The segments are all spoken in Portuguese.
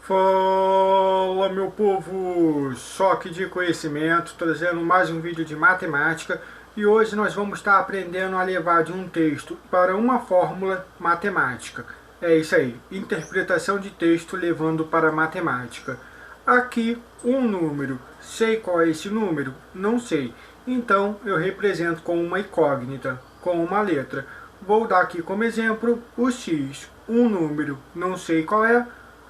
Fala, meu povo! Choque de conhecimento, trazendo mais um vídeo de matemática, e hoje nós vamos estar aprendendo a levar de um texto para uma fórmula matemática. É isso aí, interpretação de texto levando para matemática. Aqui um número, sei qual é esse número? Não sei. Então eu represento com uma incógnita, com uma letra. Vou dar aqui como exemplo o x, um número, não sei qual é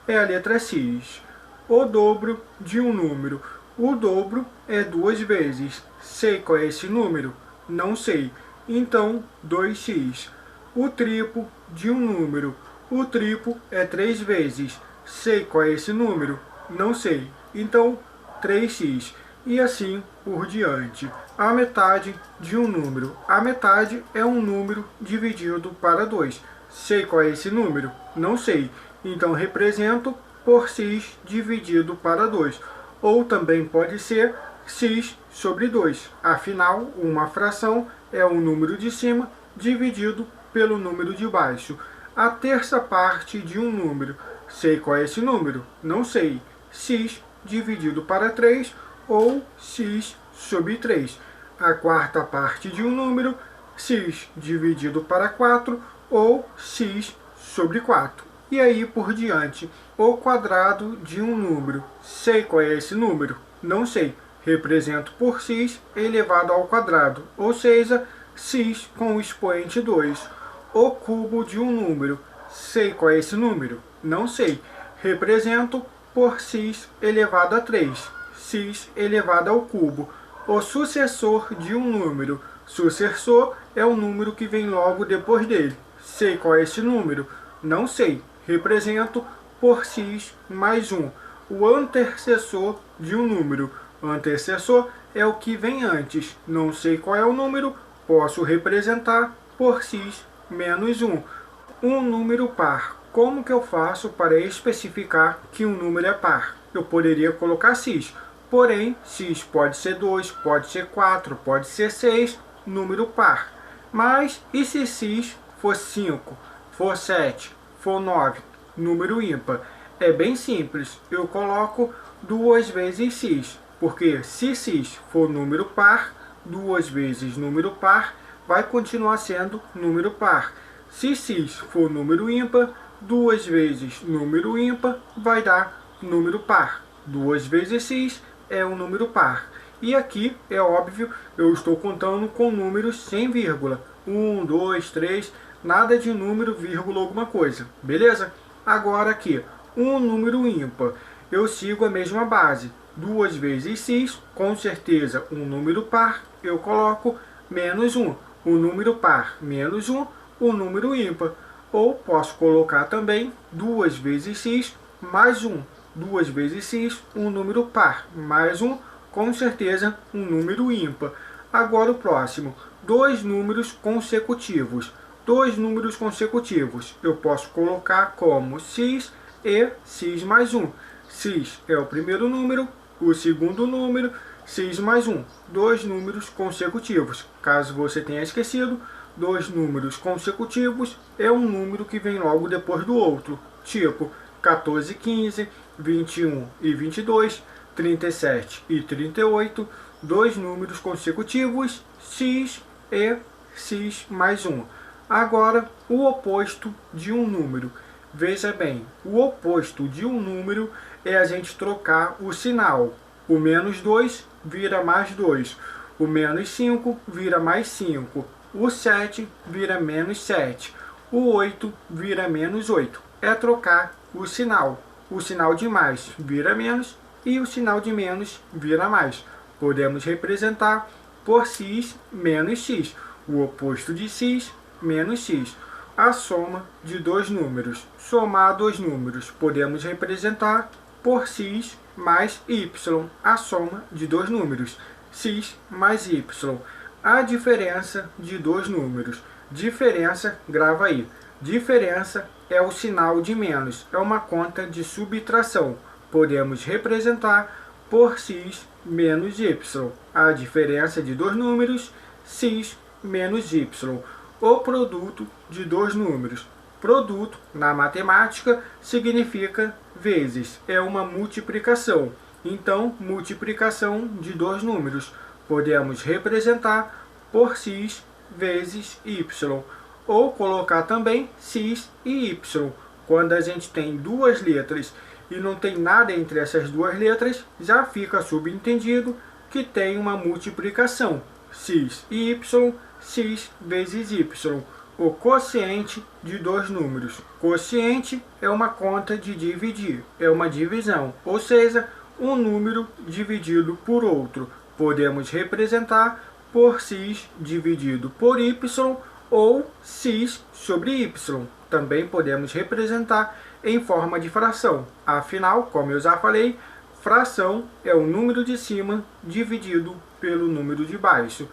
a letra x. O dobro de um número. O dobro é 2 vezes. Sei qual é esse número? Não sei. Então, 2x. O triplo de um número. O triplo é 3 vezes. Sei qual é esse número? Não sei. Então, 3x. E assim por diante. A metade de um número. A metade é um número dividido para 2. Sei qual é esse número? Não sei. Então, represento por x dividido para 2. Ou também pode ser x sobre 2. Afinal, uma fração é o número de cima dividido pelo número de baixo. A terça parte de um número. Sei qual é esse número? Não sei. X dividido para 3 ou x sobre 3. A quarta parte de um número. X dividido para 4 ou x sobre 4. E aí por diante. O quadrado de um número. Sei qual é esse número? Não sei. Represento por x elevado ao quadrado, ou seja, x com o expoente 2. O cubo de um número. Sei qual é esse número? Não sei. Represento por x elevado a 3. X elevado ao cubo. O sucessor de um número. Sucessor é o número que vem logo depois dele. Sei qual é esse número? Não sei. Represento por x mais 1. O antecessor de um número. Antecessor é o que vem antes. Não sei qual é o número, posso representar por x menos 1. Um número par. Como que eu faço para especificar que um número é par? Eu poderia colocar x. Porém, x pode ser 2, pode ser 4, pode ser 6, número par. Mas e se x for 5, for 7, for 9, número ímpar? É bem simples, eu coloco 2 vezes x, porque se x for número par, 2 vezes número par vai continuar sendo número par. Se x for número ímpar, 2 vezes número ímpar vai dar número par. 2 vezes x é um número par. E aqui, é óbvio, eu estou contando com números sem vírgula. 1, 2, 3, nada de número, vírgula, alguma coisa. Beleza? Agora aqui, um número ímpar. Eu sigo a mesma base. 2 vezes x, com certeza um número par, eu coloco menos 1. O número par menos 1, o número ímpar. Ou posso colocar também 2 vezes x mais 1. 2 vezes x, um número par, mais 1, com certeza um número ímpar. Agora o próximo, dois números consecutivos. Dois números consecutivos, eu posso colocar como x e x mais 1. X é o primeiro número, o segundo número, x mais 1. Dois números consecutivos. Caso você tenha esquecido, dois números consecutivos é um número que vem logo depois do outro. Tipo 14 e 15, 21 e 22, 37 e 38, dois números consecutivos, x e x mais 1. Agora, o oposto de um número. Veja bem, o oposto de um número é a gente trocar o sinal. O menos 2 vira mais 2. O menos 5 vira mais 5. O 7 vira menos 7. O 8 vira menos 8. É trocar o sinal. O sinal de mais vira menos e o sinal de menos vira mais. Podemos representar por x menos x. O oposto de x menos x. A soma de dois números. Somar dois números. Podemos representar por x mais y. A soma de dois números. X mais y. A diferença de dois números. Diferença, grava aí. Diferença é o sinal de menos. É uma conta de subtração. Podemos representar por x menos y. A diferença de dois números, x menos y. O produto de dois números. Produto, na matemática, significa vezes, é uma multiplicação. Então, multiplicação de dois números. Podemos representar por x vezes y, ou colocar também x e y. Quando a gente tem duas letras e não tem nada entre essas duas letras, já fica subentendido que tem uma multiplicação. X e y, x vezes y. O quociente de dois números. Quociente é uma conta de dividir, é uma divisão, ou seja, um número dividido por outro. Podemos representar por x dividido por y ou x sobre y. Também podemos representar em forma de fração. Afinal, como eu já falei, fração é o número de cima dividido pelo número de baixo.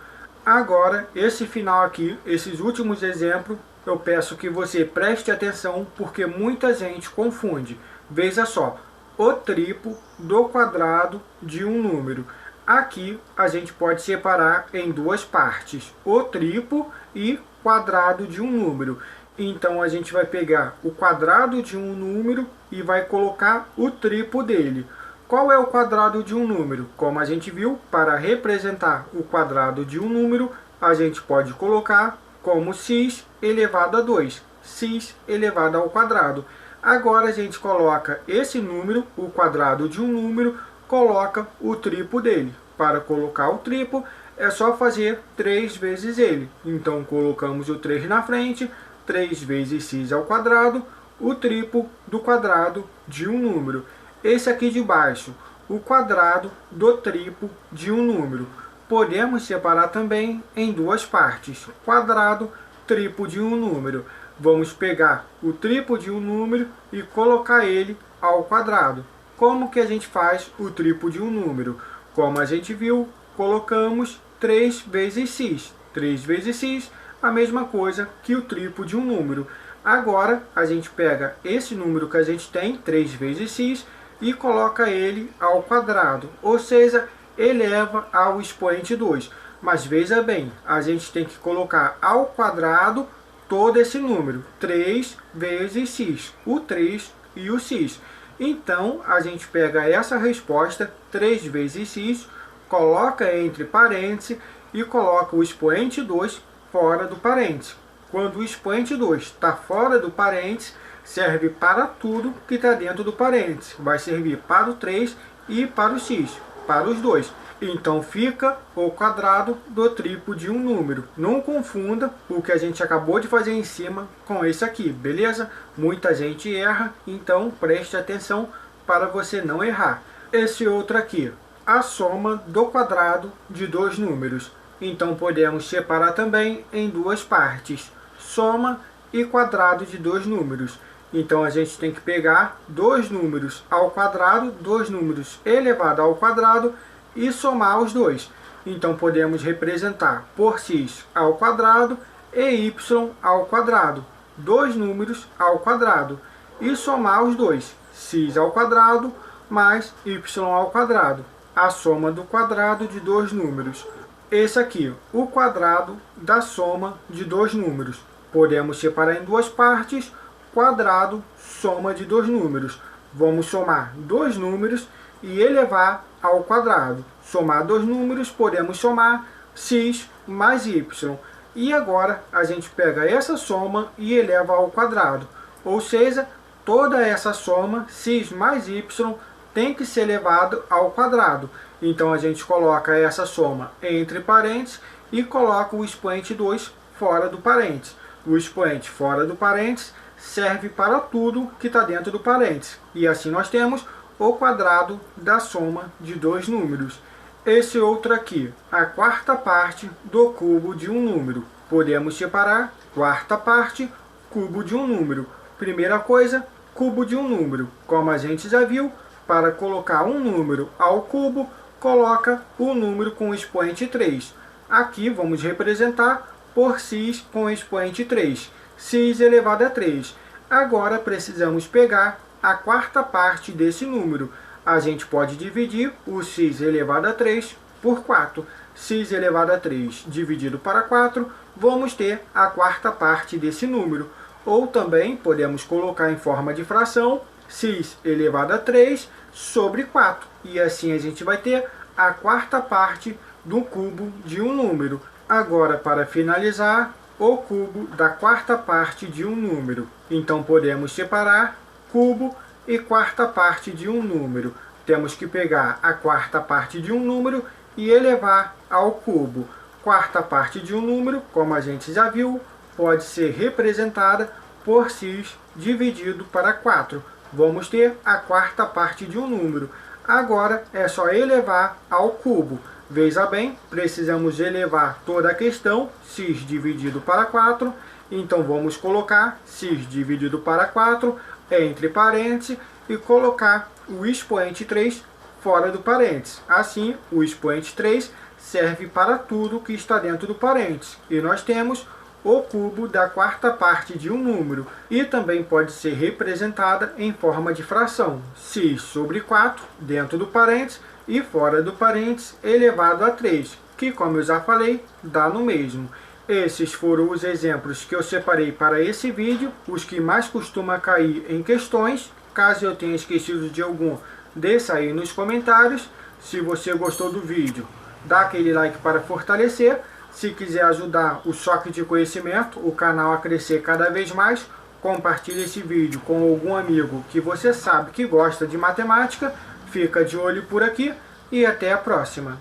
Agora, esse final aqui, esses últimos exemplos, eu peço que você preste atenção porque muita gente confunde. Veja só, o triplo do quadrado de um número. Aqui a gente pode separar em duas partes, o triplo e quadrado de um número. Então a gente vai pegar o quadrado de um número e vai colocar o triplo dele. Qual é o quadrado de um número? Como a gente viu, para representar o quadrado de um número, a gente pode colocar como x elevado a 2, x elevado ao quadrado. Agora a gente coloca esse número, o quadrado de um número, coloca o triplo dele. Para colocar o triplo, é só fazer 3 vezes ele. Então colocamos o 3 na frente, 3 vezes x ao quadrado, o triplo do quadrado de um número. Esse aqui de baixo, o quadrado do triplo de um número. Podemos separar também em duas partes, quadrado, triplo de um número. Vamos pegar o triplo de um número e colocar ele ao quadrado. Como que a gente faz o triplo de um número? Como a gente viu, colocamos 3 vezes x. 3 vezes x, a mesma coisa que o triplo de um número. Agora, a gente pega esse número que a gente tem, 3 vezes x, e coloca ele ao quadrado, ou seja, eleva ao expoente 2. Mas veja bem, a gente tem que colocar ao quadrado todo esse número, 3 vezes x, o 3 e o x. Então, a gente pega essa resposta, 3 vezes x, coloca entre parênteses e coloca o expoente 2 fora do parênteses. Quando o expoente 2 está fora do parênteses, serve para tudo que está dentro do parênteses. Vai servir para o 3 e para o x, para os dois. Então fica o quadrado do triplo de um número. Não confunda o que a gente acabou de fazer em cima com esse aqui, beleza? Muita gente erra, então preste atenção para você não errar. Esse outro aqui, a soma do quadrado de dois números. Então podemos separar também em duas partes, soma e quadrado de dois números. Então a gente tem que pegar dois números ao quadrado, dois números elevado ao quadrado e somar os dois. Então podemos representar por x ao quadrado e y ao quadrado, dois números ao quadrado, e somar os dois, x ao quadrado mais y ao quadrado, a soma do quadrado de dois números. Esse aqui, o quadrado da soma de dois números. Podemos separar em duas partes, quadrado, soma de dois números. Vamos somar dois números e elevar ao quadrado. Somar dois números, podemos somar x mais y. E agora a gente pega essa soma e eleva ao quadrado. Ou seja, toda essa soma, x mais y, tem que ser elevado ao quadrado. Então a gente coloca essa soma entre parênteses e coloca o expoente 2 fora do parênteses. O expoente fora do parênteses serve para tudo que está dentro do parênteses. E assim nós temos o quadrado da soma de dois números. Esse outro aqui, a quarta parte do cubo de um número. Podemos separar quarta parte, cubo de um número. Primeira coisa, cubo de um número. Como a gente já viu, para colocar um número ao cubo, coloca o número com expoente 3. Aqui vamos representar por x com expoente 3. X elevado a 3. Agora precisamos pegar a quarta parte desse número. A gente pode dividir o x elevado a 3 por 4. X elevado a 3 dividido para 4, vamos ter a quarta parte desse número. ou também podemos colocar em forma de fração x elevado a 3 sobre 4. E assim a gente vai ter a quarta parte do cubo de um número. Agora, para finalizar, o cubo da quarta parte de um número. Então podemos separar cubo e quarta parte de um número. Temos que pegar a quarta parte de um número e elevar ao cubo. Quarta parte de um número, como a gente já viu, pode ser representada por x dividido para 4. Vamos ter a quarta parte de um número. Agora é só elevar ao cubo. Veja bem, precisamos elevar toda a questão, x dividido para 4. Então vamos colocar x dividido para 4 entre parênteses e colocar o expoente 3 fora do parênteses. Assim, o expoente 3 serve para tudo que está dentro do parênteses. E nós temos o cubo da quarta parte de um número. E também pode ser representada em forma de fração. X sobre 4 dentro do parênteses e fora do parênteses elevado a 3, que, como eu já falei, dá no mesmo. Esses foram os exemplos que eu separei para esse vídeo, os que mais costumam cair em questões. Caso eu tenha esquecido de algum, deixa aí nos comentários. Se você gostou do vídeo, dá aquele like para fortalecer. Se quiser ajudar o Choque de Conhecimento, o canal a crescer cada vez mais, compartilhe esse vídeo com algum amigo que você sabe que gosta de matemática. Fica de olho por aqui e até a próxima.